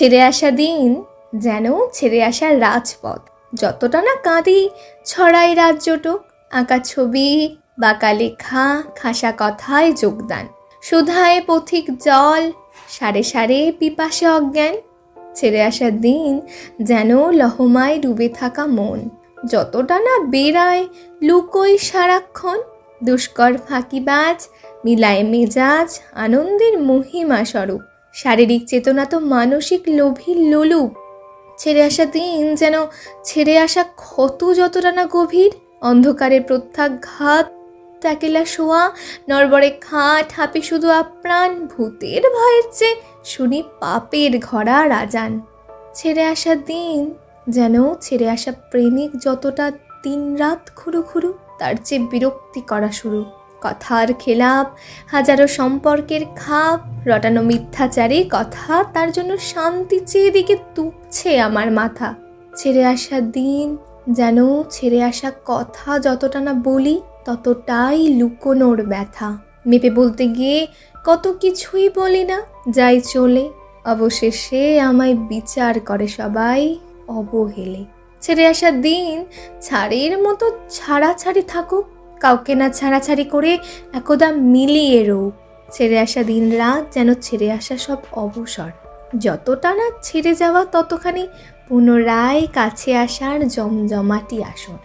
ছেড়ে আসা দিন যেন ছেড়ে আসা রাজপথ। যতটা না কাঁদি ছড়াই রাজ্যটুক, আঁকা ছবি, বাঁকা লেখা, খাসা কথায় যোগদান, সুধায় পথিক জল, সারে সারে পিপাসে অজ্ঞান। ছেড়ে আসা দিন যেন লহমায় ডুবে থাকা মন, যতটা না বেড়ায় লুকোই সারাক্ষণ, দুষ্কর ফাঁকিবাজ, মিলায় মেজাজ, আনন্দের মহিমা স্বরূপ, শারীরিক চেতনা তো মানসিক লোভী লোলুপ। ছেড়ে আসা দিন যেন ছেড়ে আসা ক্ষত যতটা না গভীর, অন্ধকারের প্রত্যাঘাত, একলা শোয়া, নরবরে খাট, হাঁপি শুধু আপ্রাণ, ভূতের ভয়ের চেয়ে শুনি পাপের ঘরা রাজান। ছেড়ে আসা দিন যেন ছেড়ে আসা প্রেমিক যতটা দিন রাত খুরু খুরু, তার চেয়ে বিরক্তি করা শুরু, কথার খেলাপ, হাজারো সম্পর্কের খাপ, রটানো মিথ্যাচারে কথা, তার জন্য শান্তি চেয়ে দিকে তুপছে আমার মাথা। ছেড়ে আসা দিন যেন ছেড়ে আসা কথা যতটা না বলি ততটাই লুকোনোর ব্যথা, মেপে বলতে গিয়ে কত কিছুই বলি না, যাই চলে, অবশেষে আমায় বিচার করে সবাই অবহেলে। ছেড়ে আসা দিন ছাড়ের মতো ছাড়াছাড়ি থাকুক, কাউকে না ছাড়াছাড়ি করে একদা মিলিয়ে রোক। ছেড়ে আসা দিন রাত যেন ছেড়ে আসা সব অবসর, যতটা না ছেড়ে যাওয়া ততখানি পুনরায় কাছে আসার জমজমাটি আসর।